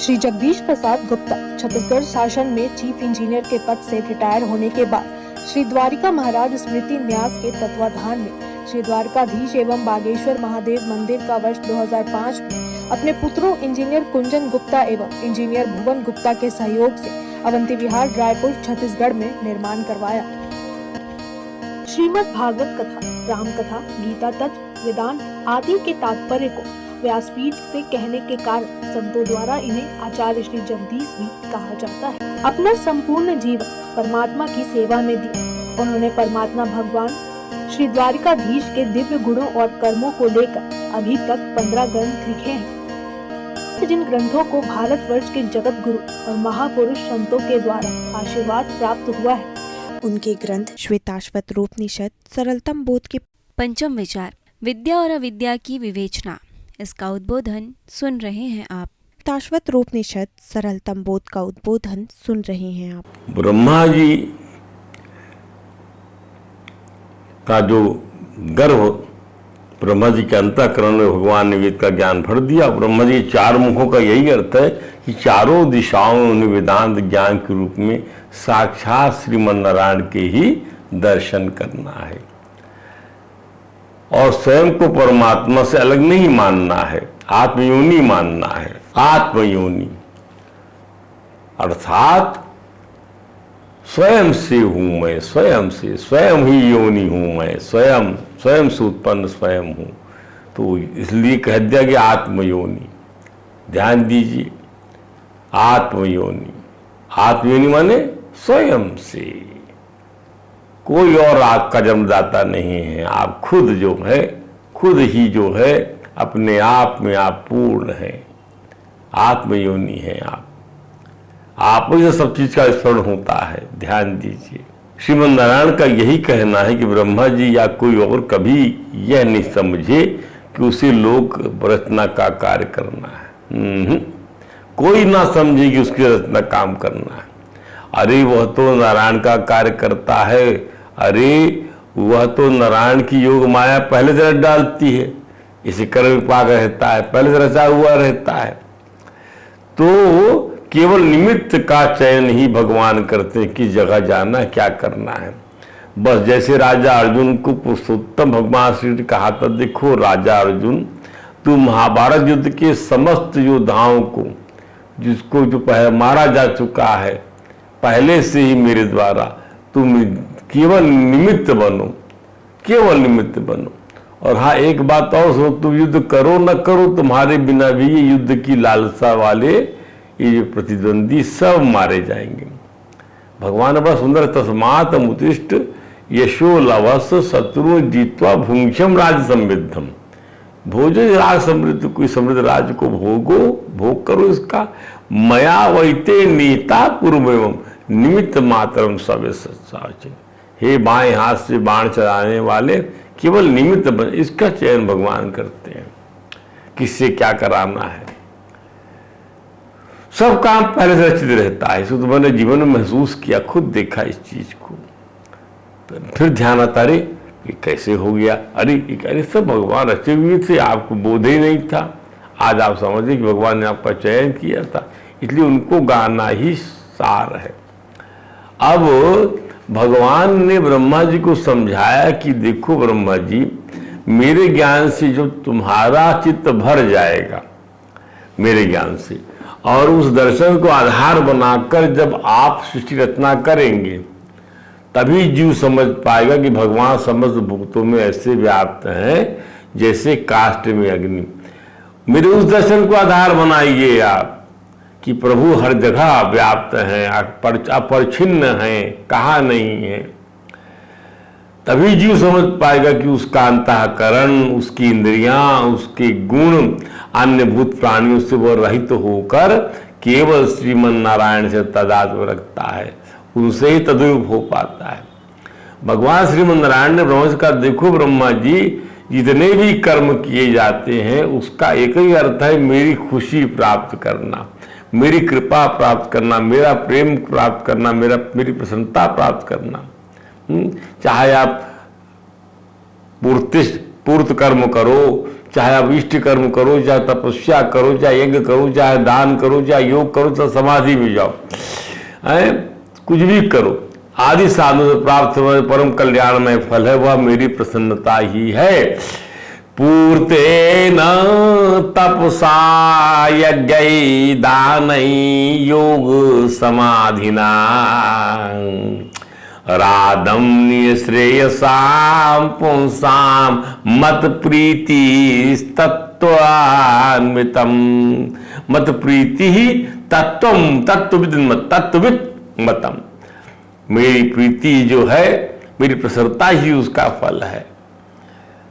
श्री जगदीश प्रसाद गुप्ता छत्तीसगढ़ शासन में chief engineer के पद से रिटायर होने के बाद श्री द्वारिका महाराज स्मृति न्यास के तत्वाधान में श्री द्वारकाधीश एवं बागेश्वर महादेव मंदिर का वर्ष 2005 में अपने पुत्रों इंजीनियर कुंजन गुप्ता एवं इंजीनियर भुवन गुप्ता के सहयोग से अवंती विहार रायपुर छत्तीसगढ़ में निर्माण करवाया। श्रीमद् भागवत कथा, राम कथा, गीता तत्व, वेदांत आदि के तात्पर्य को व्यासपीठ से कहने के कारण संतों द्वारा इन्हें आचार्य श्री जगदीश भी कहा जाता है। अपना संपूर्ण जीवन परमात्मा की सेवा में दिया। उन्होंने परमात्मा भगवान श्री द्वारिकाधीश के दिव्य गुणों और कर्मों को लेकर अभी तक 15 ग्रंथ लिखे हैं, जिन ग्रंथों को भारतवर्ष के जगत गुरु और महापुरुष संतों के द्वारा आशीर्वाद प्राप्त हुआ है। उनके ग्रंथ श्वेताश्वत रूपनिषद, सरलतम बोध के पंचम विचार, विद्या और अविद्या की विवेचना, इसका उद्बोधन सुन रहे हैं आप। शाश्वत रूपनिषद, सरलतम बोध का उद्बोधन सुन रहे हैं आप। ब्रह्मा जी का जो गर्भ, ब्रह्मा जी के अंतःकरण में भगवान ने वेद का ज्ञान भर दिया। ब्रह्मा जी चार मुखों का यही अर्थ है कि चारों दिशाओं में उन्हें वेदांत ज्ञान के रूप में साक्षात श्रीमन नारायण के ही दर्शन करना है और स्वयं को परमात्मा से अलग नहीं मानना है, आत्मयोनि मानना है। आत्मयोनि अर्थात स्वयं से हूं मैं, स्वयं से, स्वयं ही योनि हूं मैं, स्वयं स्वयं से उत्पन्न स्वयं हूं। तो इसलिए कह दिया कि आत्मयोनि। ध्यान दीजिए, आत्मयोनि। आत्मयोनि माने स्वयं से, कोई और आपका जन्मदाता नहीं है। आप खुद जो है, खुद ही जो है, अपने आप में आप पूर्ण हैं, आत्मयोनि है आप ही से सब चीज का स्मरण होता है। ध्यान दीजिए, श्रीमन नारायण का यही कहना है कि ब्रह्मा जी या कोई और कभी यह नहीं समझे कि उसे लोक रचना का कार्य करना है। कोई ना समझे कि उसकी रचना काम करना है। अरे वह तो नारायण का कार्य करता है, अरे वह तो नारायण की योग माया पहले से रच डालती है, इसे कर्म विपाक रहता है, पहले से रचा हुआ रहता है। तो केवल निमित्त का चयन ही भगवान करते हैं, किस जगह जाना है, क्या करना है। बस जैसे राजा अर्जुन को पुरुषोत्तम भगवान श्री ने कहा था, देखो राजा अर्जुन, तू महाभारत युद्ध के समस्त योद्धाओं को, जिसको जो मारा जा चुका है पहले से ही मेरे द्वारा, तुम केवल निमित्त बनो, केवल निमित्त बनो। और हाँ, एक बात और सुनो, तुम युद्ध करो न करो, तुम्हारे बिना भी ये युद्ध की लालसा वाले ये प्रतिद्वंदी सब मारे जाएंगे। भगवान बड़ा सुंदर, तस्मात् उत्तिष्ठ यशो लवस शत्रु जीत्वा भुंक्षम राज समृद्धम। भोजो राज समृद्ध, कोई समृद्ध राज्य को भोगो, भोग करो इसका। मया वैते नेता पूर्वम निमित्त मात्रम सब सच्चा। हे बाएं हाथ से बाण चलाने वाले केवल निमित्त बन, इसका चयन भगवान करते हैं, किससे क्या कराना है। सब काम पहले से रचित रहता है। इसको तो मैंने जीवन में महसूस किया, खुद देखा इस चीज को। फिर ध्यान आता, अरे ये कैसे हो गया, अरे सब भगवान रचे हुए थे, आपको बोध ही नहीं था। आज आप समझे कि भगवान ने आपका चयन किया था, इसलिए उनको गाना ही सार है। अब भगवान ने ब्रह्मा जी को समझाया कि देखो ब्रह्मा जी, मेरे ज्ञान से जो तुम्हारा चित्त भर जाएगा, मेरे ज्ञान से, और उस दर्शन को आधार बनाकर जब आप सृष्टि रचना करेंगे, तभी जीव समझ पाएगा कि भगवान समस्त भूतों में ऐसे व्याप्त हैं जैसे काष्ठ में अग्नि। मेरे उस दर्शन को आधार बनाइए आप कि प्रभु हर जगह व्याप्त हैं, अपरिछिन्न हैं, कहाँ नहीं है। तभी जीव समझ पाएगा कि उसका अंतःकरण, उसकी इंद्रियां, उसके गुण अन्य भूत प्राणियों से वह रहित होकर केवल श्रीमन नारायण से तादात्म्य रखता है, उनसे ही तद्रूप हो पाता है। भगवान श्रीमन नारायण ने ब्रह्मा से कहा, देखो ब्रह्मा जी, जितने भी कर्म किए जाते हैं उसका एक ही अर्थ है, मेरी खुशी प्राप्त करना, मेरी कृपा प्राप्त करना, मेरा प्रेम प्राप्त करना, मेरी प्रसन्नता प्राप्त करना। चाहे आप मूर्तिष्ठ पूर्त कर्म करो, चाहे आप इष्ट कर्म करो, चाहे तपस्या करो, चाहे यज्ञ करो, चाहे दान करो, चाहे योग करो, चाहे समाधि में जाओ, कुछ भी करो, आदि साधनों से प्राप्त परम कल्याणमय फल है वह मेरी प्रसन्नता ही है। पूर्ते न तपसा यज्ञै दानै योग समाधिना रादम्य श्रेयसाम पुंसाम मत प्रीति तत्वान्वितम। मत प्रीति ही तत्वम तत्वविद मतम। मेरी प्रीति जो है, मेरी प्रसन्नता ही उसका फल है।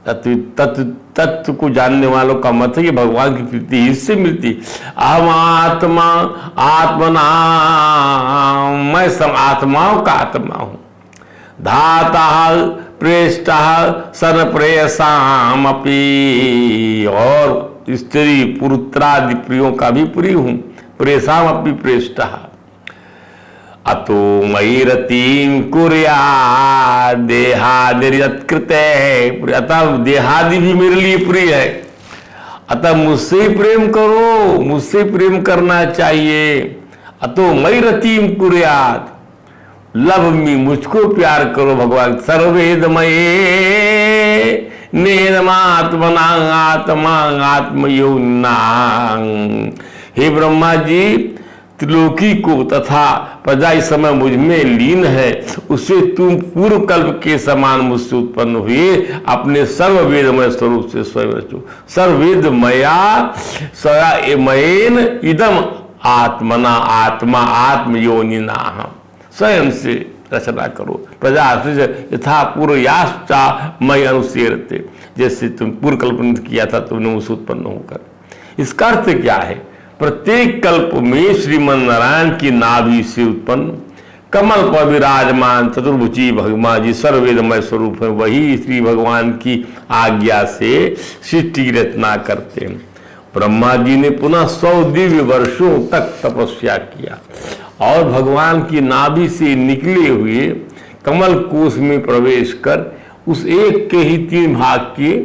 तत्व को जानने वालों का मत है कि भगवान की प्रीति इससे मिलती। अहम आत्मा आत्मना, मैं सब आत्माओं का आत्मा हूं। धाता प्रेष्टा सन प्रेयसाम अपी, और स्त्री पुत्रादि प्रियों का भी प्रिय हूं। प्रेयसाम अपी प्रेष्टा। अतो मयि रतिं कुर्या देहादिर्यत्कृते, अतः देहादि भी मेरे लिए प्रिय है, अतः मुझसे प्रेम करो, मुझसे प्रेम करना चाहिए। अतो मयि रतिं कुर्यात्, लव मी, मुझको प्यार करो भगवान। सर्वेदमये नेदमात्मना आत्मा आत्मयोनिना। हे ब्रह्मा जी, त्रिलोकी को तथा प्रजा इस समय मुझ में लीन है, उससे तुम पूर्व कल्प के समान मुझसे उत्पन्न हुए, अपने सर्ववेदमय स्वरूप से स्वयं रचो। सर्ववेदमया स्वयं इदम आत्मना, आत्मा आत्मयोनिना, स्वयं से रचना करो। प्रजा यथा पूर्व याश्चा मय अनुसेरते, जैसे तुम पूर्व कल्पना किया था तुमने मुझसे उत्पन्न होकर। इसका अर्थ क्या है? प्रत्येक कल्प में श्रीमन नारायण की नाभि से उत्पन्न कमल पर विराजमान चतुर्भुजी भगवान जी सर्ववेदमय स्वरूप है, वही श्री भगवान की आज्ञा से सृष्टि की रचना करते हैं। ब्रह्मा जी ने पुनः 100 दिव्य वर्षों तक तपस्या किया और भगवान की नाभि से निकले हुए कमल कोश में प्रवेश कर उस एक के ही 3 भाग किए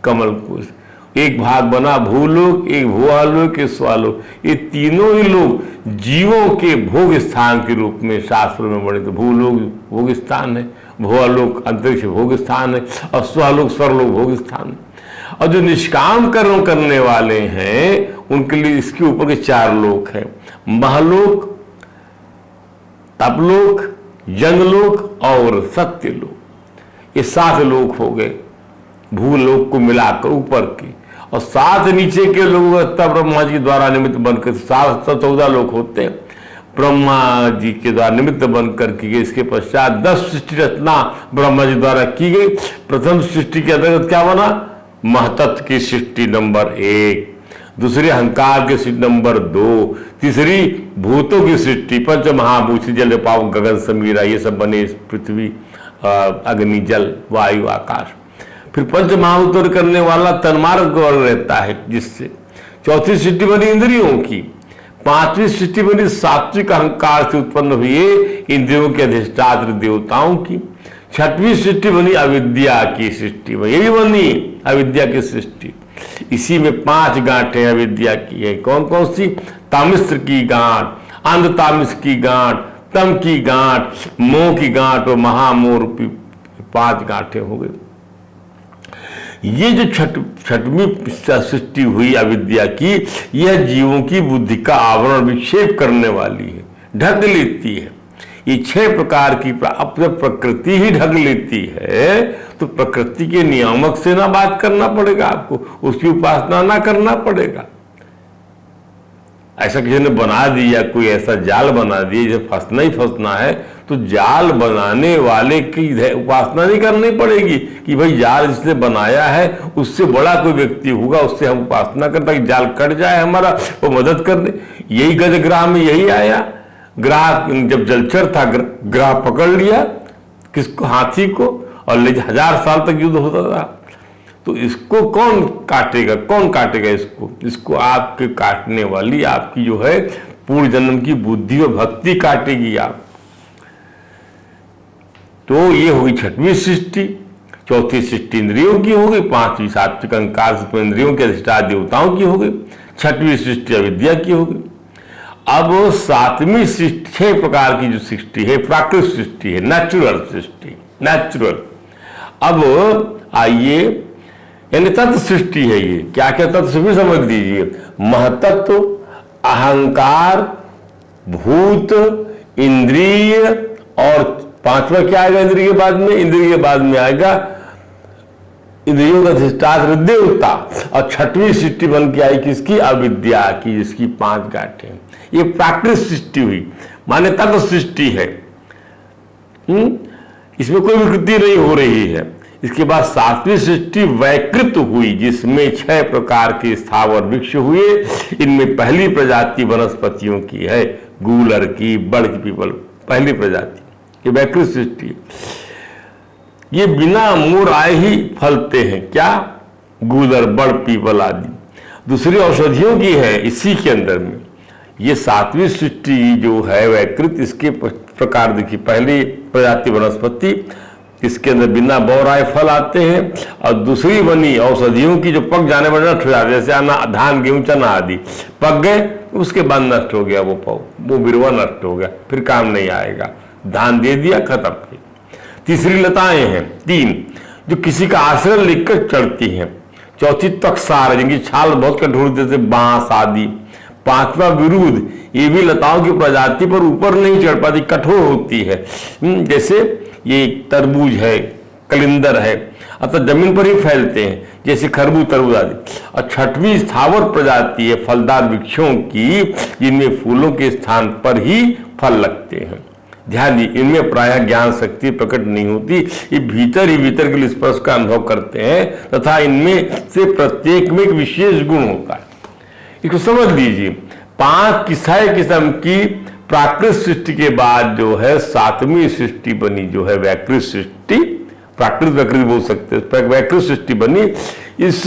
कमल कोश। एक भाग बना भूलोक, एक भुआलोक, एक स्वालोक। ये तीनों ही लोग जीवों के भोग स्थान के रूप में शास्त्रों में वर्णित। भूलोक भोग स्थान है, भुआलोक अंतरिक्ष भोग स्थान है, और स्वालोक स्वरलोक भोग स्थान है। और जो निष्काम कर्म करने वाले हैं उनके लिए इसके ऊपर के 4 लोक हैं, महलोक, तपलोक, जंगलोक और सत्यलोक। ये 7 लोक हो गए भूलोक को मिलाकर ऊपर के, और 7 नीचे के लोग तब ब्रह्मा जी द्वारा निमित्त बनकर 14 लोग होते हैं। ब्रह्मा जी के द्वारा निमित्त बनकर की गई। इसके पश्चात 10 सृष्टि रचना ब्रह्मा जी द्वारा की गई। प्रथम सृष्टि के अंतर्गत क्या बना? महतत्व की सृष्टि नंबर 1, दूसरी अहंकार की सृष्टि नंबर 2, तीसरी भूतों की सृष्टि, पंच महाभूत जल पाव गगन समीरा, ये सब बने, पृथ्वी अग्नि जल वायु आकाश। फिर पंच महाभूत करने वाला तन्मार्ग रहता है, जिससे 4थी सृष्टि बनी इंद्रियों की, 5वीं सृष्टि बनी सात्विक अहंकार से उत्पन्न हुए इंद्रियों के अधिष्ठात्र देवताओं की, 6वीं सृष्टि बनी अविद्या की सृष्टि, यही बनी अविद्या की सृष्टि। इसी में 5 गांठें अविद्या की है। कौन कौन सी? तामिस्र की गांठ, अंध तामिस्र की गांठ, तम की गांठ, मोह की गांठ और महामोह रूपी 5 गांठें हो गई। ये जो 6वीं सृष्टि हुई अविद्या की, यह जीवों की बुद्धि का आवरण विक्षेप करने वाली है, ढक लेती है। ये 6 प्रकार की प्रकृति ही ढक लेती है, तो प्रकृति के नियामक से ना बात करना पड़ेगा आपको, उसकी उपासना ना करना पड़ेगा। ऐसा किसी ने बना दिया, कोई ऐसा जाल बना दिया जैसे फंसना ही फंसना है, तो जाल बनाने वाले की उपासना नहीं करनी पड़ेगी कि भाई जाल जिसने बनाया है उससे बड़ा कोई व्यक्ति होगा, उससे हम उपासना करता कि जाल कट जाए हमारा, वो मदद कर दे। यही गजग्राह में यही आया। ग्राह जब जलचर था, ग्राह पकड़ लिया किसको? हाथी को, और 1000 साल तक युद्ध होता था। तो इसको कौन काटेगा? कौन काटेगा इसको? इसको आपके काटने वाली आपकी जो है पूर्व जन्म की बुद्धि और भक्ति काटेगी आप। तो ये होगी 6वीं सृष्टि। चौथी सृष्टि इंद्रियों की हो गई, पांचवी सात्विक अहंकार से इंद्रियों के अधिष्ठान देवताओं की हो गई, छठवीं सृष्टि अविद्या की हो गई। अब सातवीं सृष्टि 6 प्रकार की जो सृष्टि है प्राकृतिक सृष्टि है, नेचुरल सृष्टि, नेचुरल। अब आइए, यानी तत्व सृष्टि है ये। क्या क्या तत्व भी समझ लीजिए, महतत्व, अहंकार, भूत, इंद्रिय, और पांचवा क्या आएगा इंद्रिय के बाद में? इंद्रिय के बाद में आएगा इंद्रियों का अधिष्ठान देवता, और छठवीं सृष्टि बन के आई किसकी? अविद्या की, जिसकी 5 गांठें। ये प्राकृतिक सृष्टि हुई, माने तत्व सृष्टि है। इसमें कोई विकृति नहीं हो रही है। इसके बाद सातवीं सृष्टि वैकृत हुई, जिसमें 6 प्रकार के स्थावर वृक्ष हुए। इनमें पहली प्रजाति वनस्पतियों की है, गूलर की, बड़ की, पीपल, पहली प्रजाति, ये वैकृत सृष्टि है। ये बिना मूल आए ही फलते हैं, क्या? गूलर, बड़, पीपल आदि। दूसरी औषधियों की है इसी के अंदर में। ये सातवीं सृष्टि जो है वैकृत, इसके प्रकार देखिए, पहली प्रजाति वनस्पति, इसके अंदर बिना बौर आए फल आते हैं, और दूसरी बनी औषधियों की जो पक जाने पर नष्ट हो जाते हैं, जैसे धान, गेहूं, चना आदि पक गए, उसके बाद नष्ट हो गया वो बिरवा नष्ट हो गया, फिर काम नहीं आएगा, धान दे दिया, खत्म। तीसरी लताएं हैं 3, जो किसी का आश्रय लिखकर चढ़ती हैं। चौथी तकसार है, जिनकी छाल बहुत कठोर, जैसे बांस आदि। 5वां विरुद्ध, ये भी लताओं की प्रजाति पर ऊपर नहीं चढ़ पाती, कठोर होती है, जैसे ये तरबूज है, कलिंदर है, अतः जमीन पर ही फैलते हैं, जैसे खरबूज, तरबूज आदि। और 6वीं स्थावर प्रजाति है फलदार वृक्षों की, जिनमें फूलों के स्थान पर ही फल लगते हैं। ध्यान दी, इनमें प्रायः ज्ञान शक्ति प्रकट नहीं होती, ये भीतर ही भीतर के स्पर्श का अनुभव करते हैं, तथा इनमें से प्रत्येक में एक विशेष गुण होता है। इसको समझ लीजिए। 5 किस्म की प्राकृतिक सृष्टि के बाद जो है 7वीं सृष्टि बनी, जो है वैकृत सृष्टि। प्राकृतिक वैकृत बोल सकते हैं, वैकृत सृष्टि बनी। इस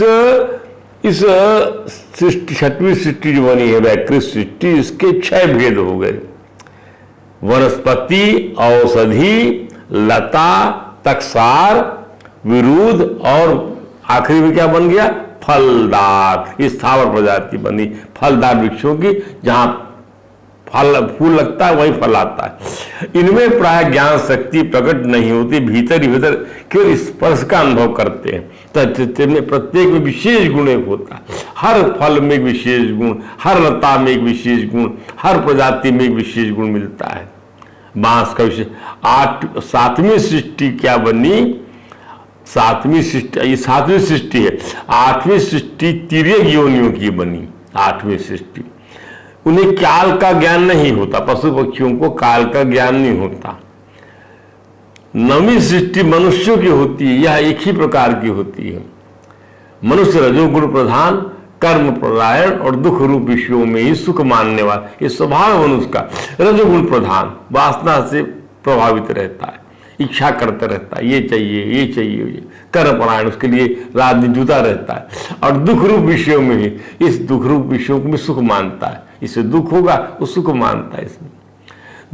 सृष्टि 6वीं सृष्टि जो बनी है वैकृत सृष्टि, इसके 6 भेद हो गए, वनस्पति, औषधि, लता, तकसार, विरुद्ध, और आखिरी में क्या बन गया? फलदार, स्थावर प्रजाति बनी, फलदार वृक्षों की, जहां फूल लगता है वही फल आता है। इनमें प्राय ज्ञान शक्ति प्रकट नहीं होती, भीतर ही भीतर केवल स्पर्श का अनुभव करते हैं। तो प्रत्येक में विशेष गुण एक होता है, हर फल में एक विशेष गुण, हर लता में एक विशेष गुण, हर प्रजाति में एक विशेष गुण मिलता है। बांस का विशेष। 7वीं सृष्टि क्या बनी? 7वीं सृष्टि, ये 7वीं सृष्टि है। 8वीं सृष्टि तिर्यक योनियों की बनी। 8वीं सृष्टि, उन्हें काल का ज्ञान नहीं होता, पशु पक्षियों को काल का ज्ञान नहीं होता। 9वीं सृष्टि मनुष्यों की होती है, यह एक ही प्रकार की होती है। मनुष्य रजोगुण प्रधान, कर्म परायण और दुख रूप विषयों में ही सुख मानने वाला, ये स्वभाव मनुष्य का रजोगुण प्रधान, वासना से प्रभावित रहता है, इच्छा करता रहता है, ये चाहिए, ये चाहिए, ये कर्म परायण, उसके लिए रात दिन जुटा रहता है, और दुख रूप विषयों में ही, इस दुख रूप विषयों में सुख मानता है, इससे दुख होगा, वो सुख मानता है इसमें।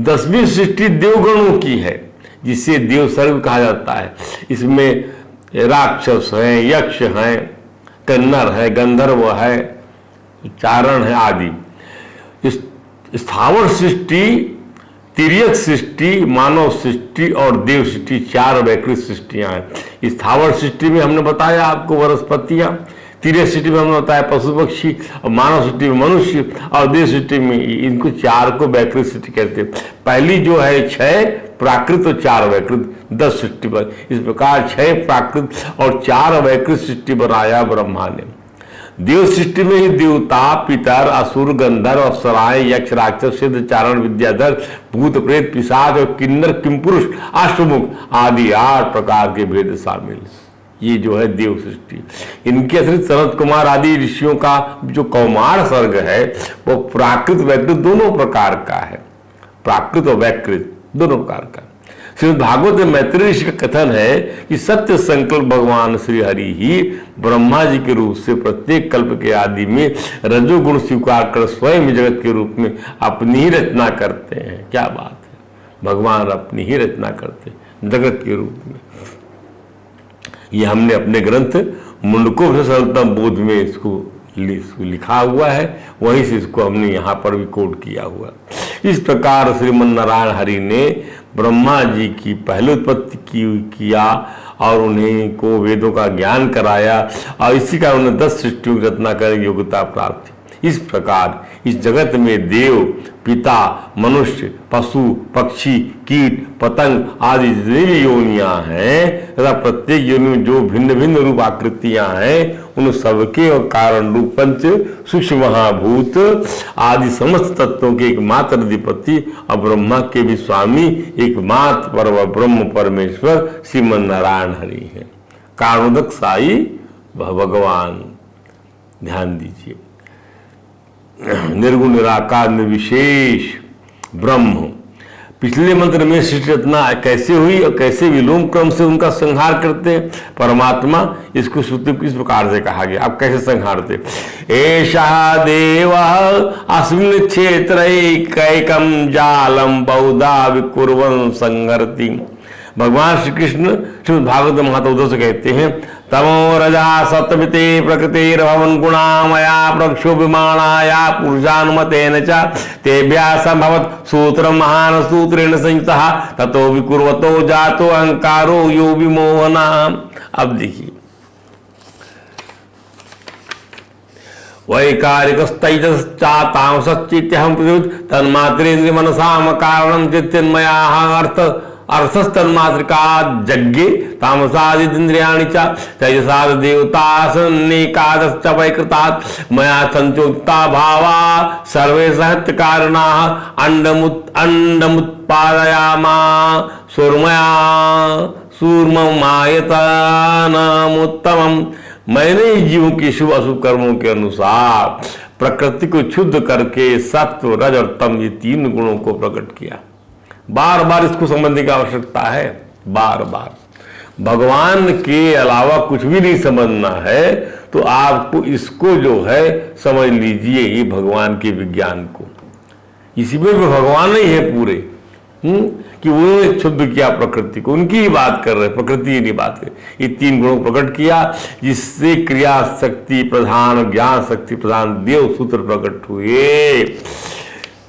10वीं सृष्टि देवगणों की है, जिसे देव सर्ग कहा जाता है। इसमें राक्षस हैं, यक्ष हैं, किन्नर है, गंधर्व है, चारण है आदि। इस स्थावर सृष्टि, तिर्यक सृष्टि, मानव सृष्टि और देव सृष्टि, 4 वैकृत सृष्टियां हैं। स्थावर सृष्टि में हमने बताया आपको वनस्पतियां, तिर्यक सृष्टि में हमने बताया पशु पक्षी, और मानव सृष्टि में मनुष्य, और देव सृष्टि में इनको 4 को वैकृत सृष्टि कहते हैं। पहली जो है 6 प्राकृत और 4 वैकृत, 10 सृष्टि पर। इस प्रकार 6 प्राकृत और 4 वैकृत सृष्टि बनाया ब्रह्मा ने। देव सृष्टि में ही देवता, पितर, असुर, गंधर्व, अप्सराएं, यक्ष, राक्षस, सिद्ध, चारण, विद्याधर, भूत, प्रेत, पिशाच और किन्नर, किमपुरुष, अष्टमुख आदि 8 प्रकार के भेद शामिल। ये जो है देव सृष्टि। इनके अतिरिक्त सनत कुमार आदि ऋषियों का जो कौमार सर्ग है वो प्राकृत वैकृत दोनों प्रकार का है, प्राकृत और वैकृत दोनों प्रकार का। श्रीमद् भागवत में मैत्रेय ऋषि का कथन है कि सत्य संकल्प भगवान श्री हरि ही ब्रह्मा जी के रूप से प्रत्येक कल्प के आदि में रजोगुण स्वीकार कर स्वयं जगत के रूप में अपनी ही रचना करते हैं। क्या बात है, भगवान अपनी ही रचना करते हैं जगत के रूप में। ये हमने अपने ग्रंथ मुंडको सरलतम बोध में इसको लिखा हुआ है, वहीं से इसको हमने यहाँ पर भी कोट किया हुआ। इस प्रकार श्रीमन नारायण हरि ने ब्रह्मा जी की पहले उत्पत्ति किया और उन्हें को वेदों का ज्ञान कराया और इसी कारण उन्हें 10 सृष्टियों की रचना करने की योग्यता प्राप्त थी। इस प्रकार इस जगत में देव, पिता, मनुष्य, पशु, पक्षी, कीट, पतंग आदि जितनी भी योनियां हैं तथा प्रत्येक योनि में जो भिन्न भिन्न रूप आकृतियां हैं उन सबके और कारण रूप पंच सूक्ष्म महाभूत आदि समस्त तत्वों के एकमात्र अधिपति और ब्रह्मा के भी स्वामी एकमात्र पर ब्रह्म परमेश्वर श्रीमन नारायण हरि है। कारणोदक साई भगवान। ध्यान दीजिए, निर्गुण निराकार निर्विशेष ब्रह्म। पिछले मंत्र में सृष्टि रचना कैसे हुई और कैसे विलोम क्रम से उनका संहार करते हैं परमात्मा, इसको श्रुति किस प्रकार से कहा गया, आप कैसे संहारते। एषा देव अस्मिन् क्षेत्रैकैकं जालम बहुधा विकुर्वन् संहरति। भगवान श्री कृष्ण श्रीमद् भागवत महात्म उद्धव से कहते हैं, तमो रजा सत्तमिते प्रकृतिर्भवन गुणामया प्रक्षोभमाणाया पुरुषानुमतेन च तेभ्यः संभवत् सूत्रं महान सूत्रेण संयुतः ततो विकुर्वतो जातो अहंकारो यो विमोहना। अब देखिए, वैकारिकस्तैजश्चातामसश्चित्यहं तन्मात्रेन्द्रिय मनसाम कारणं चित्तन्मया अर्थस्तन्मात्रिका यज्ञे तामसादिन्द्रियाणि च तैजसाद देवतासन्नेकादश्च वैकृतात् मया संचोक्ता भावा सर्वे सहत्य कारणाः अंडमुत्पादयामा सूर्ममायतनमुत्तमम्। मैंने जीवों के शुभ अशुभ कर्मों के अनुसार प्रकृति को शुद्ध करके सत्व, रज और तम ये 3 गुणों को प्रकट किया। बार बार इसको समझने की आवश्यकता है, बार बार। भगवान के अलावा कुछ भी नहीं समझना है तो आपको इसको जो है समझ लीजिए, ये भगवान के विज्ञान को। इसी में भी भगवान ही है पूरे, कि वो शुद्ध किया प्रकृति को, उनकी ही बात कर रहे, प्रकृति की बात है। ये 3 गुणों को प्रकट किया जिससे क्रिया शक्ति प्रधान, ज्ञान शक्ति प्रधान देव सूत्र प्रकट हुए।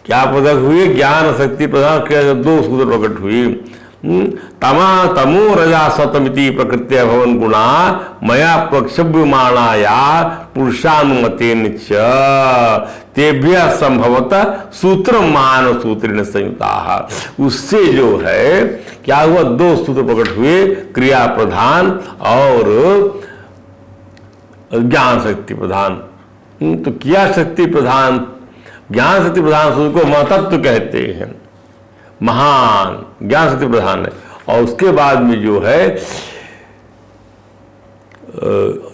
क्या प्रकट हुए? ज्ञान शक्ति प्रधान क्रिया 2 सूत्र प्रकट हुए। तमो रजा सतमिति प्रकृत्य भवन गुणा मया प्रक्षोभमाणाया पुरुषानुमतेन च तेभ्यः संभवतः सूत्र मान सूत्रेण संयुताः। उससे जो है क्या हुआ, 2 सूत्र प्रकट हुए, क्रिया प्रधान और ज्ञान शक्ति प्रधान। तो क्रिया शक्ति प्रधान, ज्ञान शक्ति प्रधान सूत्र को महतत्व कहते हैं, महान ज्ञान शक्ति प्रधान है। और उसके बाद में जो है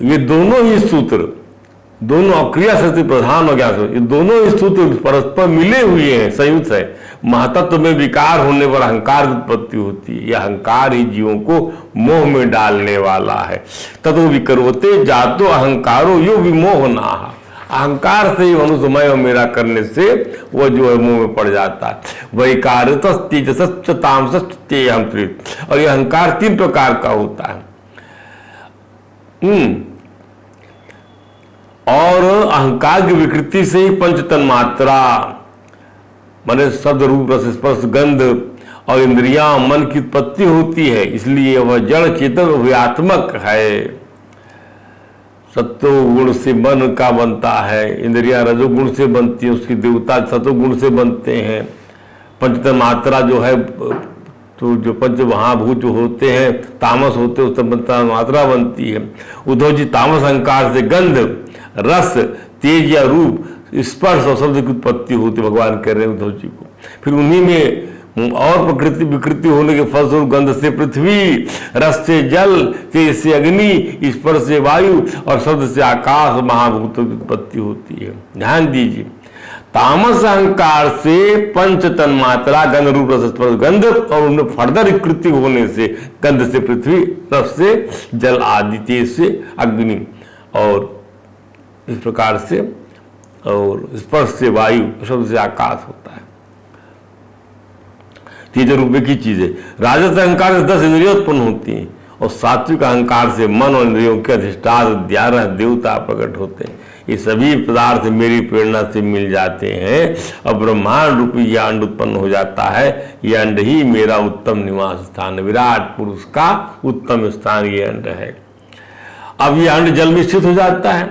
ये दोनों ही सूत्र, दोनों क्रिया शक्ति प्रधान और ज्ञान शक्ति, ये दोनों ही सूत्र परस्पर मिले हुए हैं, संयुक्त है। महतत्व में विकार होने पर अहंकार की उत्पत्ति होती है। यह अहंकार ही जीवों को मोह में डालने वाला है। ततो विकरोते जातो अहंकारो यो विमोहना। अहंकार से ही मनुष्य मैं और मेरा करने से वो जो है मुंह में पड़ जाता है। वैकारितस्तेजसश्चातामसश्चेयहं त्रिविध। और ये अहंकार 3 प्रकार का होता है। और अहंकार की विकृति से ही 5 तन्मात्रा माने शब्द रूप रस स्पर्श गंध और इंद्रियां मन की उत्पत्ति होती है। इसलिए वह जड़ चेतन व्यात्मक है। सत्व गुण से मन का बनता है, इंद्रियां रजोगुण से बनती है, उसकी देवता सतोगुण से बनते हैं। 5 तन्मात्रा जो है, तो जो 5 महाभूत जो होते हैं तामस होते हैं, उससे तन्मात्रा बनती है। उद्धव जी, तामस अहंकार से गंध, रस, तेज या रूप, स्पर्श और शब्द की उत्पत्ति होती, भगवान कह रहे हैं उद्धव जी को। फिर उन्हीं में और प्रकृति विकृति होने के फलस्वरूप गंध से पृथ्वी, रस से जल, तेज से अग्नि, स्पर्श से वायु और शब्द से आकाश महाभूतों की उत्पत्ति होती है। ध्यान दीजिए, तामस अहंकार से 5 तन्मात्रा गंध रूप रस स्पर्श गंध और उनमें फर्दर विकृति होने से गंध से पृथ्वी, रस से जल आदि, तेज से अग्नि और इस प्रकार से, और स्पर्श से वायु, शब्द से आकाश होता है। तीज रूप की चीजें। राजस अहंकार से 10 इंद्रियां उत्पन्न होती हैं और सात्विक अहंकार से मन और इंद्रियों के अधिष्ठान 11 देवता प्रकट होते हैं। ये सभी पदार्थ मेरी प्रेरणा से मिल जाते हैं और ब्रह्मांड रूपी यह अंड उत्पन्न हो जाता है। यह अंड ही मेरा उत्तम निवास स्थान, विराट पुरुष का उत्तम स्थान ये अंड है। अब यह अंड जल में स्थित हो जाता है।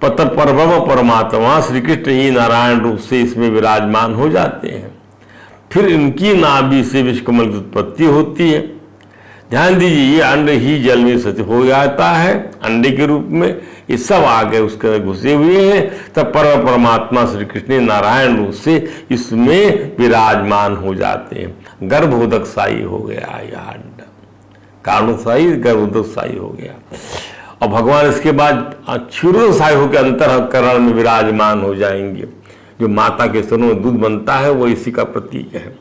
परब्रह्म परमात्मा श्री कृष्ण ही नारायण रूप से इसमें विराजमान हो जाते हैं। फिर इनकी नाभि से विश्वकमल की उत्पत्ति होती है। ध्यान दीजिए, ये अंड ही जल में स्थित हो जाता है अंडे के रूप में। ये सब आगे उसके अंदर घुसे हुए हैं। तब परमात्मा श्री कृष्ण नारायण रूप से इसमें विराजमान हो जाते हैं। गर्भोदकशाही हो गया यह अंड, कारणोत्शाही गर्भोदकशाही हो गया। और भगवान इसके बाद क्षीरोदकशाही होकर अंतःकरण में विराजमान हो जाएंगे। जो माता के स्तनों में दूध बनता है वो इसी का प्रतीक है।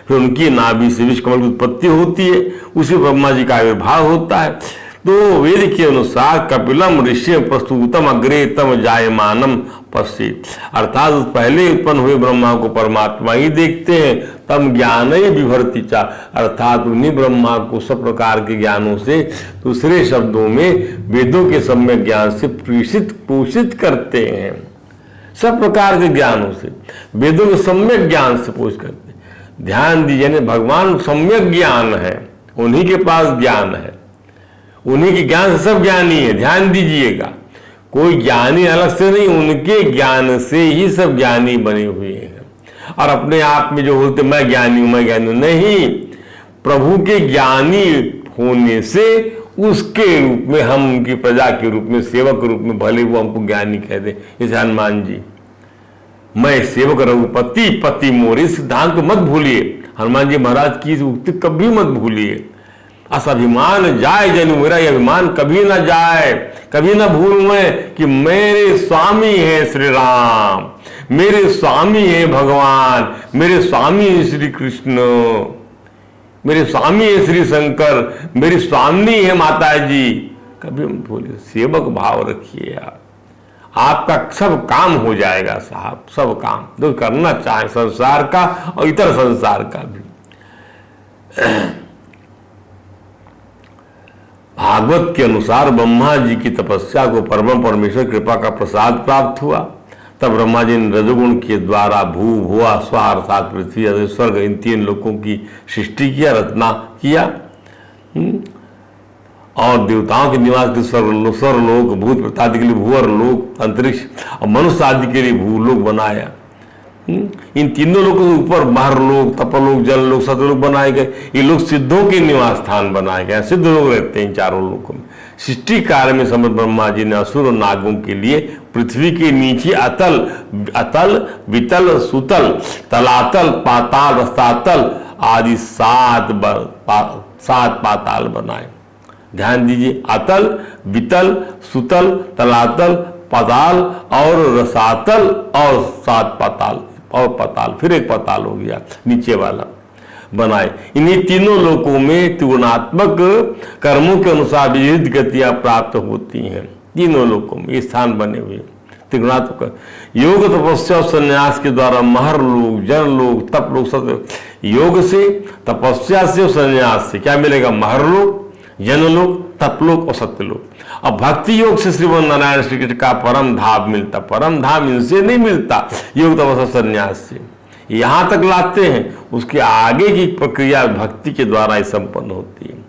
फिर उनकी नाभि से विश्वकमल की उत्पत्ति होती है, उसी ब्रह्मा जी का आविर्भाव होता है। तो वेद के अनुसार कपिलम ऋषि प्रस्तुतम अग्रे तम जायमानम पश्चित, अर्थात पहले उत्पन्न हुए ब्रह्मा को परमात्मा ही देखते हैं। तम ज्ञान ही विभर्ति चा, अर्थात उन्हीं ब्रह्मा को सब प्रकार के ज्ञानों से, दूसरे शब्दों में वेदों के सम्यक ज्ञान से पोषित करते हैं। सब प्रकार के ज्ञानों से, वेदों के सम्यक ज्ञान से पोषित करते हैं। ध्यान दीजिए, भगवान सम्यक ज्ञान है, उन्हीं के पास ज्ञान है, उन्हीं के ज्ञान से सब ज्ञानी है। ध्यान दीजिएगा, कोई ज्ञानी अलग से नहीं, उनके ज्ञान से ही सब ज्ञानी बने हुए हैं। और अपने आप में जो बोलते मैं ज्ञानी हूं, मैं ज्ञानी हूं, नहीं, प्रभु के ज्ञानी होने से उसके रूप में हम उनकी प्रजा के रूप में, सेवक के रूप में, भले वो हमको ज्ञानी कह दे। जैसे हनुमान जी, मैं सेवक रघुपति पति मोरे, सिद्धांत को मत भूलिए। हनुमान जी महाराज की उक्ति कभी मत भूलिए। अस अभिमान जाए जनु मेरा, ये अभिमान कभी ना जाए, कभी ना भूलूं मैं कि मेरे स्वामी है श्री राम, मेरे स्वामी है भगवान, मेरे स्वामी है श्री कृष्ण, मेरे स्वामी है श्री शंकर, मेरी स्वामी है माता जी। कभी मत भूलिए, सेवक भाव रखिए आप, आपका सब काम हो जाएगा साहब, सब काम जो करना चाहे संसार का और इतर संसार का भी। भागवत के अनुसार ब्रह्मा जी की तपस्या को परम परमेश्वर कृपा का प्रसाद प्राप्त हुआ। तब ब्रह्मा जी ने रजोगुण के द्वारा भू भुआ स्वा अर्थात पृथ्वी स्वर्ग इन 3 लोकों की सृष्टि किया, रचना किया। और देवताओं के निवास के स्वर्लोक, भूत प्रतादि के लिए भूअर लोक, अंतरिक्ष और मनुष्य आदि के लिए भूलोक बनाया। इन तीनों लोगों के ऊपर बाहर लोक, तपलोक, जल लोक, सतलोक बनाए गए। ये लोग सिद्धों के निवास स्थान बनाए गए, सिद्ध लोग रहते हैं इन चारों लोकों में। सृष्टि कार्य में समर्थ ब्रह्मा जी ने असुर और नागों के लिए पृथ्वी के नीचे अतल, वितल, सुतल, तलातल, पाताल, रसातल आदि 7 पाताल बनाए। ध्यान दीजिए, अतल, वितल, सुतल, तलातल, पाताल और रसातल और 7 पाताल और पाताल, फिर एक पाताल हो गया नीचे वाला बनाए। इन्हीं तीनों लोकों में त्रिगुणात्मक कर्मों के अनुसार विविध गतियां प्राप्त होती हैं। तीनों लोकों में स्थान बने हुए त्रिगुणात्मक योग, तपस्या और संन्यास के द्वारा महर लोक, जन लोक, तप लोक, सत योग से, तपस्या से और संन्यास से क्या मिलेगा? महर लोक, जनलोक, तपलोक और सत्यलोक। अब भक्ति योग से श्रीमन नारायण श्री कृष्ण का परम धाम मिलता। परम धाम इनसे नहीं मिलता, योग तपस्या संन्यास से यहां तक लाते हैं। उसके आगे की प्रक्रिया भक्ति के द्वारा ही संपन्न होती है।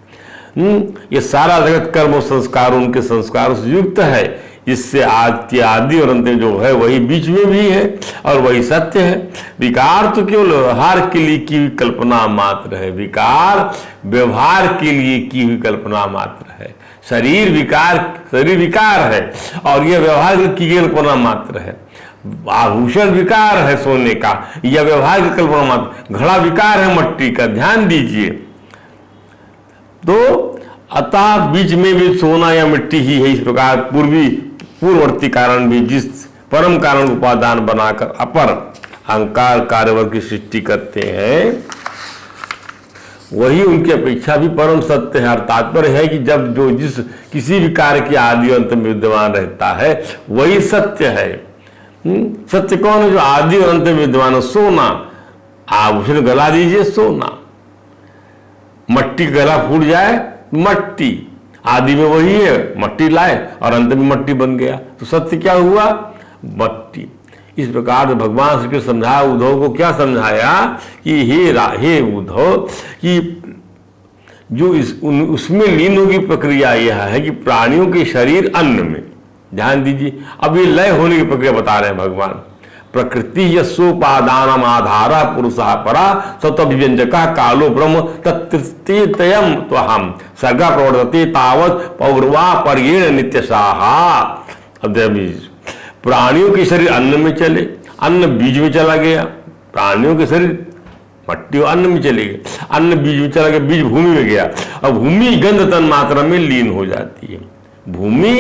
ये सारा जगत कर्म और संस्कार उनके संस्कारों से युक्त है, जिससे आदि और अंत जो है वही बीच में भी है और वही सत्य है। विकार तो केवल व्यवहार के लिए की हुई कल्पना मात्र है। विकार व्यवहार के लिए की हुई कल्पना मात्र है। शरीर विकार है और यह व्यवहार की कल्पना मात्र है। आभूषण विकार है सोने का, यह व्यवहार की कल्पना मात्र। घड़ा विकार है मट्टी का। ध्यान दीजिए, तो अतः बीच में भी सोना या मिट्टी ही है। इस प्रकार पूर्ववर्ती कारण भी जिस परम कारण उपादान बनाकर अपर अहंकार कार्यवर्ग की सृष्टि करते हैं, वही उनकी अपेक्षा भी परम सत्य है। तात्पर्य है कि जब जो जिस किसी भी कार्य के आदि अंत में विद्यमान रहता है वही सत्य है। सत्य कौन है? जो आदि और अंत में विद्यमान है। सोना, आभूषण गला दीजिए, सोना। मट्टी गला फूट जाए, मट्टी, आदि में वही है, मट्टी लाए और अंत में मट्टी बन गया, तो सत्य क्या हुआ? मट्टी। इस प्रकार से भगवान श्री कृष्ण समझाया उद्धव को, क्या समझाया कि हे उद्धव कि जो उसमें लीन होगी प्रक्रिया यह है कि प्राणियों के शरीर अन्न में, ध्यान दीजिए, अब ये लय होने की प्रक्रिया बता रहे हैं भगवान। प्रकृति यस्सोपादानम आधारा पुरुषा परा सतव्यंजका कालो ब्रह्म तत्तयम त्वहम सर्गा प्रवर्तते तावत पौर्वा पर्येण नित्यसाहा। अब प्राणियों के शरीर अन्न में चले, अन्न बीज में चला गया, प्राणियों के शरीर मट्टी और अन्न में चले गए, अन्न बीज में चला गया, बीज भूमि में गया, अब भूमि गंध तन मात्रा में लीन हो जाती है। भूमि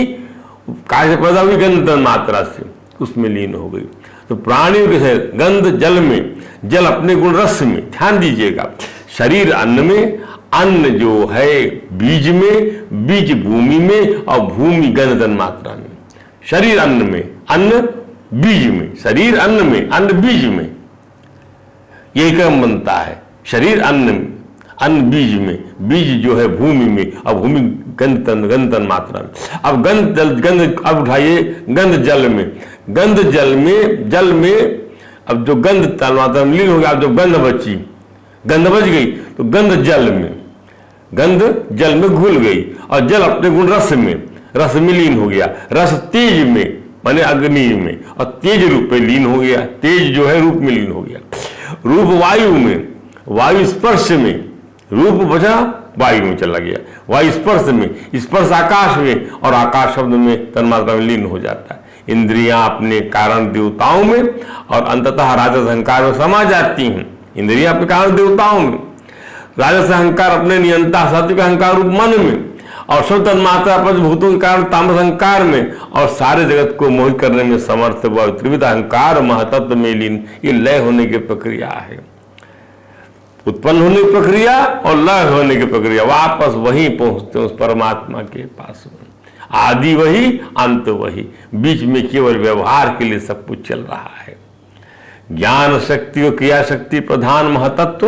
काय से पैदा हुई? गंध तन मात्रा से, उसमें लीन हो गई। तो प्राणियों के शरीर गंध जल में, जल अपने गुण रस में, ध्यान दीजिएगा, शरीर अन्न में, अन्न जो है बीज में, बीज भूमि में और भूमि गंध तन मात्रा में। शरीर अन्न में, अन्न बीज में, शरीर अन्न में, अन्न बीज में, यही क्रम बनता है। शरीर अन्न में, अन्न बीज में, बीज जो है भूमि में और भूमि गंध तन मात्रा में। अब गंध अब उठाइए गंध जल में, गंध जल में अब जो गंध तन मात्रा में लीन हो गया, अब जो गंध बची, गंध बच गई तो गंध जल में घुल गई और जल अपने गुण रस में लीन हो गया, रस तेज में माने अग्नि में और तेज रूप में लीन हो गया, तेज जो है रूप में लीन हो गया, रूप वायु में, वायु स्पर्श में, रूप बचा वायु में चला गया, वायु स्पर्श में, स्पर्श आकाश में और आकाश शब्द में तन्मात्रा में लीन हो जाता है। इंद्रियां अपने कारण देवताओं में और अंततः राजस अहंकार में समा जाती हैं। इंद्रियां अपने कारण देवताओं में, राजस अहंकार अपने नियंता सात्विक अहंकार रूप मन में और सब तन्मात्रा पंचभूतों के कारण तामस अहंकार में और सारे जगत को मोहित करने में समर्थ हुआ त्रिविध अहंकार महतत्व में लीन। ये लय होने की प्रक्रिया है, उत्पन्न होने की प्रक्रिया और लय होने की प्रक्रिया, वापस वहीं पहुंचते हैं उस परमात्मा के पास में। आदि वही, अंत वही, बीच में केवल व्यवहार के लिए सब कुछ चल रहा है। ज्ञान शक्ति और क्रिया शक्ति प्रधान महतत्व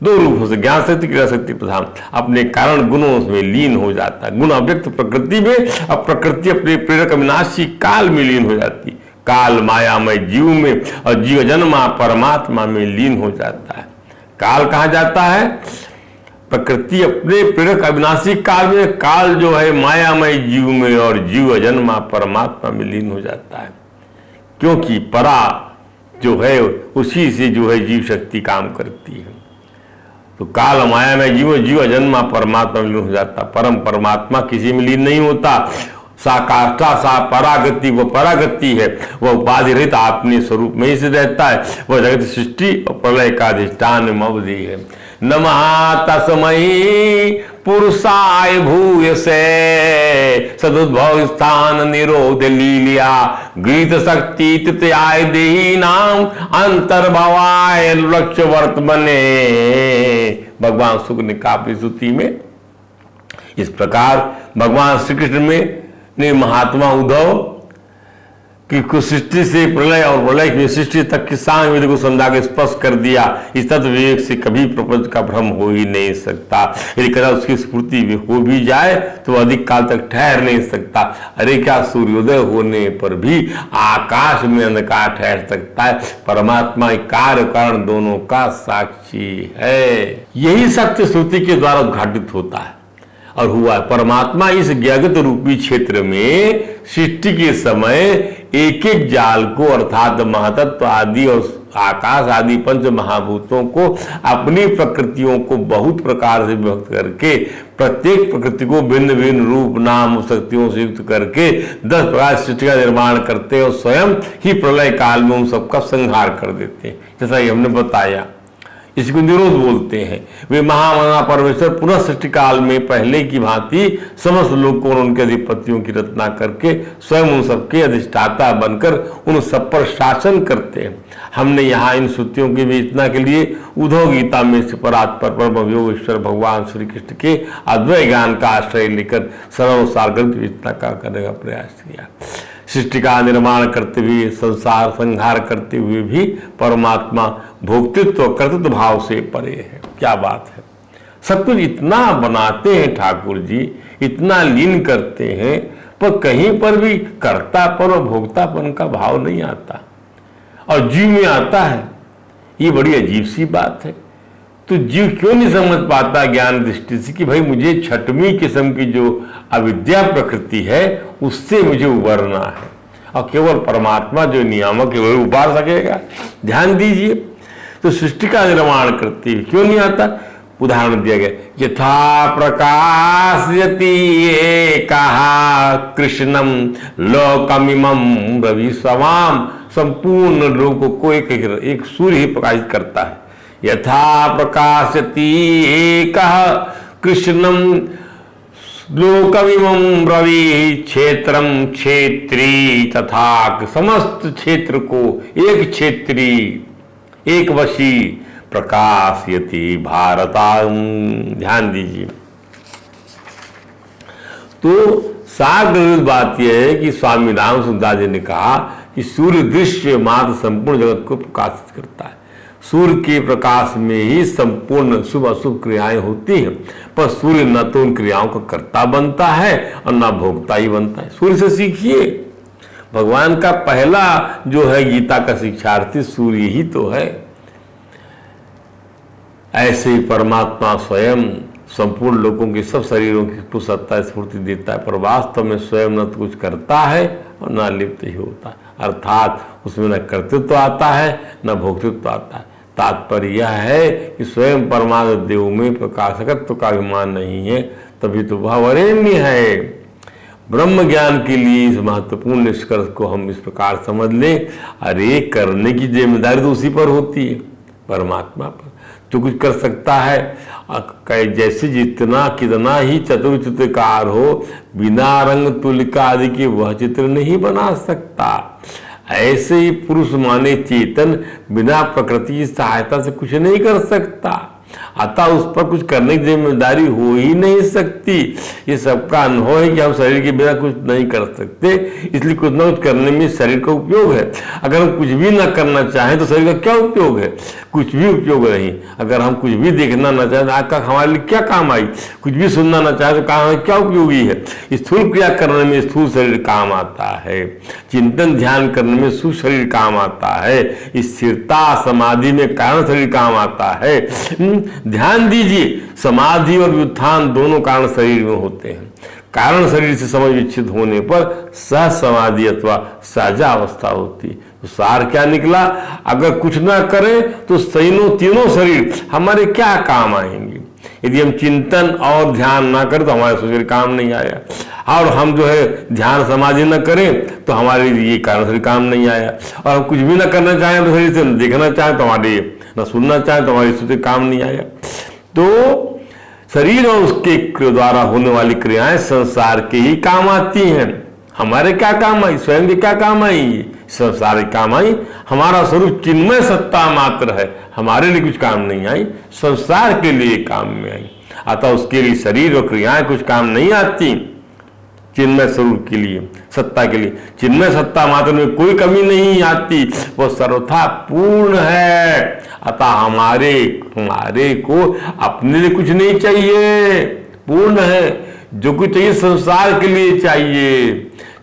दो रूपों से, ज्ञान शक्ति क्रिया शक्ति प्रधान, अपने कारण गुणों में लीन हो जाता है। गुण अव्यक्त प्रकृति में, अब प्रकृति अपने प्रेरक अविनाशी काल में लीन हो जाती है, काल मायामय जीव में और जीव जन्मा परमात्मा में लीन हो जाता है। काल कहाँ जाता है? प्रकृति अपने प्रेरक अविनाशी काल में, काल जो है मायामय जीव में और जीव जन्मा परमात्मा में लीन हो जाता है, क्योंकि परा जो है उसी से जो है जीव शक्ति काम करती है। तो काल माया में जीव जन्मा परमात्मा में लीन हो जाता। परम परमात्मा किसी में लीन नहीं होता। सा काष्ठा सा परागति, वो परागति है, वह उपाधि रहित अपने स्वरूप में ही से रहता है। वह जगत सृष्टि और प्रलय का अधिष्ठान मवधि है। नमः तस्मै पुरुषाय भूयसे सदुद्भव स्थान निरोध लीलिया गीत शक्ति तृतीयाय देही नाम अंतर्भवाय लक्ष्य वर्तमने। भगवान शुक्र ने काफी स्तुति में इस प्रकार भगवान श्री कृष्ण ने महात्मा उद्धव की सृष्टि से प्रलय और प्रलय की सृष्टि तक की सांग विधि को समझा के स्पष्ट कर दिया। इस तत्व विवेक से कभी प्रपंच का भ्रम हो ही नहीं सकता। यदि कदा उसकी स्फूर्ति भी हो भी जाए तो अधिक काल तक ठहर नहीं सकता। अरे क्या सूर्योदय होने पर भी आकाश में अंधकार ठहर सकता है? परमात्मा कार्य कारण दोनों का साक्षी है। यही सत्य श्रुति के द्वारा उद्घाटित होता है और हुआ है। परमात्मा इस ज्ञागत रूपी क्षेत्र में सृष्टि के समय एक एक जाल को अर्थात महतत्व आदि और आकाश आदि पंच महाभूतों को अपनी प्रकृतियों को बहुत प्रकार से विभक्त करके प्रत्येक प्रकृति को भिन्न भिन्न रूप नाम शक्तियों से युक्त करके 10 प्रकार सृष्टि का निर्माण करते और स्वयं ही प्रलय काल में उन सबका संहार कर देते हैं। जैसा कि हमने बताया, इसको निरोध बोलते हैं। वे महामना परमेश्वर पुनः सृष्टि काल में पहले की भांति समस्त लोग को उनके अधिपतियों की रचना करके स्वयं उन सबके अधिष्ठाता बनकर उन सब पर शासन करते हैं। हमने यहाँ इन श्रुतियों की विवेचना के लिए उद्धव गीता में से परात्पर परम योगेश्वर भगवान श्री कृष्ण के अद्वैत ज्ञान का आश्रय लेकर सर्वसार ग्रंथ विवेचना करने का प्रयास किया। सृष्टि का निर्माण करते हुए संसार संहार करते हुए भी परमात्मा भोक्तृत्व कर्तृत्व भाव से परे है। क्या बात है! सब कुछ इतना बनाते हैं ठाकुर जी, इतना लीन करते हैं, पर कहीं पर भी कर्तापन और भोक्तापन का भाव नहीं आता, और जीव में आता है। ये बड़ी अजीब सी बात है। तो जीव क्यों नहीं समझ पाता ज्ञान दृष्टि से कि भाई मुझे छठवीं किस्म की जो अविद्या प्रकृति है उससे मुझे उबरना है, और केवल परमात्मा जो नियामक है वही उबार सकेगा। ध्यान दीजिए, तो सृष्टि का निर्माण करती है, क्यों नहीं आता? उदाहरण दिया गया, यथा प्रकाशयति एकः कृष्णम लोकमिमं रवि स्वाम। संपूर्ण लोगों को एक सूर्य ही प्रकाशित करता है। यथा प्रकाशयति एकः कृष्णम लोकमिमं रवि क्षेत्रम क्षेत्री तथा। समस्त क्षेत्र को एक क्षेत्री एक वशी प्रकाशयति भारताम। ध्यान दीजिए, तो साग्रहित बात यह है कि स्वामी राम सुंदर जी ने कहा कि सूर्य दृश्य मात्र संपूर्ण जगत को प्रकाशित करता है। सूर्य के प्रकाश में ही संपूर्ण शुभ अशुभ क्रियाएं होती हैं, पर सूर्य न तो उन क्रियाओं का कर्ता बनता है और न भोक्ता ही बनता है। सूर्य से सीखिए, भगवान का पहला जो है गीता का शिक्षार्थी सूर्य ही तो है। ऐसे ही परमात्मा स्वयं संपूर्ण लोगों के सब शरीरों की सत्ता स्फूर्ति देता है, पर वास्तव में स्वयं न तो कुछ करता है और न लिप्त ही होता है। अर्थात उसमें न कर्तृत्व आता है न भोक्तृत्व आता है। तात्पर्य यह है कि स्वयं परमात्मा देव में प्रकाशकत्व का अभिमान नहीं है, तभी तो वह वरेण्य है। ब्रह्म ज्ञान के लिए इस महत्वपूर्ण निष्कर्ष को हम इस प्रकार समझ लें, अरे करने की जिम्मेदारी तो उसी पर होती है, परमात्मा पर। जो कुछ कर सकता है, जैसे जितना कितना ही चतुर चित्रकार हो, बिना रंग तुलिका आदि के वह चित्र नहीं बना सकता। ऐसे ही पुरुष माने चेतन बिना प्रकृति की सहायता से कुछ नहीं कर सकता, अतः उस पर कुछ करने की जिम्मेदारी हो ही नहीं सकती। ये सबका अनुभव है कि हम शरीर के बिना कुछ नहीं कर सकते, इसलिए कुछ ना कुछ करने में शरीर का उपयोग है। अगर हम कुछ भी ना करना चाहें तो शरीर का क्या उपयोग है? कुछ भी उपयोग नहीं। अगर हम कुछ भी देखना ना चाहें तो आँख का हमारे लिए क्या काम आई? कुछ भी सुनना ना चाहें तो काम क्या उपयोगी है? स्थूल क्रिया करने में स्थूल शरीर काम आता है, चिंतन ध्यान करने में सूक्ष्म शरीर काम आता है, स्थिरता समाधि में कारण शरीर काम आता है। ध्यान दीजिए, समाधि और व्युत्थान दोनों कारण शरीर में होते हैं। कारण शरीर से समझ विच्छित होने पर सह समाधि अथवा साझा अवस्था होती। तो सार क्या निकला? अगर कुछ ना करें तो तीनों शरीर हमारे क्या काम आएंगे? यदि हम चिंतन और ध्यान ना करें तो हमारे शरीर काम नहीं आया, और हम जो है ध्यान समाधि न करें तो हमारे ये कारण शरीर काम नहीं आया, और हम कुछ भी ना करना चाहें तो शरीर से देखना चाहें तो हमारे न सुनना चाहें तो हमारी शरीर काम नहीं आया। तो शरीर और उसके द्वारा होने वाली क्रियाएं संसार के ही काम आती हैं। हमारे क्या काम आई? स्वयं के क्या काम आई? संसार के काम आई। हमारा स्वरूप चिन्मय सत्ता मात्र है, हमारे लिए कुछ काम नहीं आई, संसार के लिए काम में आई। अतः उसके लिए शरीर और क्रियाएं कुछ काम नहीं आती। चिन्मय स्वरूप के लिए, सत्ता के लिए, चिन्मय सत्ता मात्र में कोई कमी नहीं आती, वो सर्वथा पूर्ण है। अतः हमारे को अपने लिए कुछ नहीं चाहिए, पूर्ण है। जो कुछ चाहिए संसार के लिए चाहिए।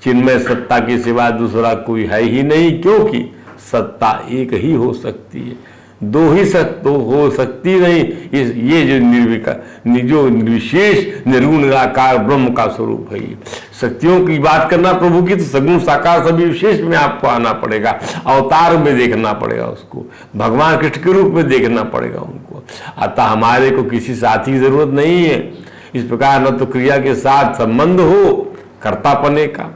चिन्मय सत्ता के सिवा दूसरा कोई है ही नहीं, क्योंकि सत्ता एक ही हो सकती है, दो ही सत्ता हो सकती नहीं। ये जो निर्विशेष निर्गुण निराकार ब्रह्म का स्वरूप है। शक्तियों की बात करना प्रभु की, तो सगुण साकार सभी विशेष में आपको आना पड़ेगा, अवतार में देखना पड़ेगा उसको, भगवान कृष्ण के रूप में देखना पड़ेगा उनको। अतः हमारे को किसी साथी की जरूरत नहीं है। इस प्रकार न तो क्रिया के साथ संबंध हो कर्तापने का,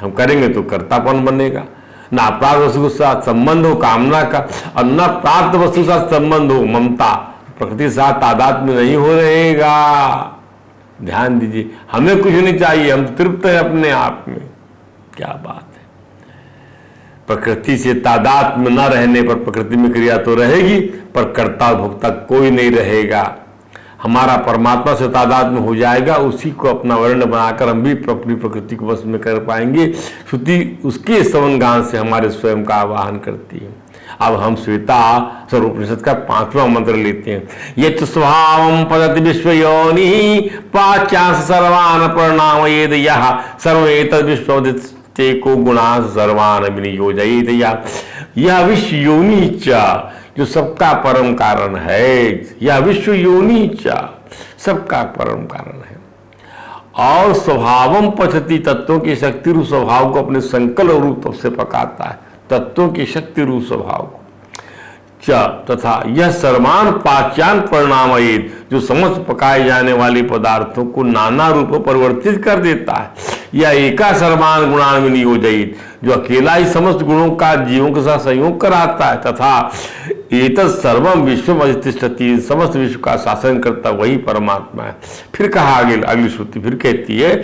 हम करेंगे तो कर्तापन बनेगा, ना प्राप्त वस्तु के साथ संबंध हो कामना का, और न प्राप्त वस्तु के साथ संबंध हो ममता, प्रकृति के साथ तादाद में नहीं हो रहेगा। ध्यान दीजिए, हमें कुछ नहीं चाहिए, हम तृप्त हैं अपने आप में। क्या बात है! प्रकृति से तादाद में न रहने पर प्रकृति में क्रिया तो रहेगी, पर कर्ता भोक्ता कोई नहीं रहेगा। हमारा परमात्मा से तादाद में हो जाएगा, उसी को अपना वर्ण बनाकर हम भी अपनी प्रकृति को वश में कर पाएंगे। श्रुति उसके स्तवन गान से हमारे स्वयं का आवाहन करती है। अब हम श्वेता स्वरूपनिषद का 5वां मंत्र लेते हैं। यत् स्वभावं पदति विश्वयोनि पाच्यांस सर्वान् प्रणामयेद यः सर्वेतद् विश्वोदिते को गुणाः सर्वान् विनियोजयेत यह विश्व योनि च, जो सबका परम कारण है, यह विश्व योनि च, सबका परम कारण है। और स्वभावम पचती, तत्वों की शक्ति रूप स्वभाव को अपने संकल्प रूप से पकाता है, तत्वों की शक्ति रूप स्वभाव को। च तथा यह सर्वान पाच्यान परिणामयेत, जो समस्त पकाए जाने वाले पदार्थों को नाना रूपों परिवर्तित कर देता है। यह एका सर्वान गुणान विनियोजयित, जो अकेला ही समस्त गुणों का जीवों के साथ संयोग कराता है। तथा एतत् सर्वम विश्वम अधितिष्ठति, समस्त विश्व का शासन करता वही परमात्मा है। फिर कहा आगे अगली श्रुति फिर कहती है,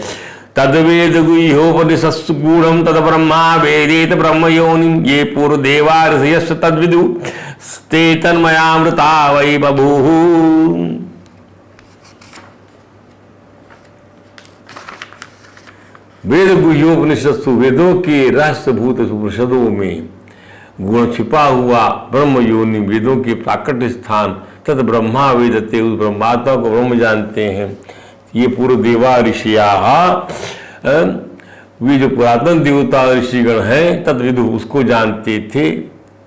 तद्वेद गुह्योपनिषत्सु गूढ़ं तद ब्रह्मा वेदेत ब्रह्म योनिं ये पूर्व देवा ऋषयश्च तद्विदु ते तन्मयामृता वै बभूः। वेद गुह्योपनिषत्सु, वेदों के रहस्यभूत उपनिषदों में गुण छिपा हुआ ब्रह्म योनि, वेदों के प्राकट्य स्थान, तद ब्रह्मा वेदते, उस ब्रह्मात्मा को ब्रह्म जानते हैं। ये पूर्व देवा ऋषिया, वे जो पुरातन देवता ऋषिगण हैं, तद विदु, उसको जानते थे।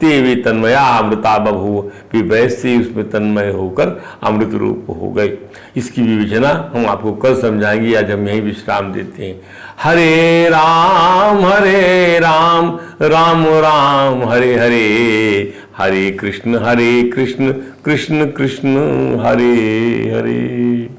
ते वे तन्मया अमृता बभूव, वे वैसे उसमें तन्मय होकर अमृत रूप हो गए। इसकी विवेचना हम आपको कल समझाएंगे, आज हम यही विश्राम देते हैं। हरे राम राम राम हरे हरे, हरे कृष्ण कृष्ण कृष्ण हरे हरे।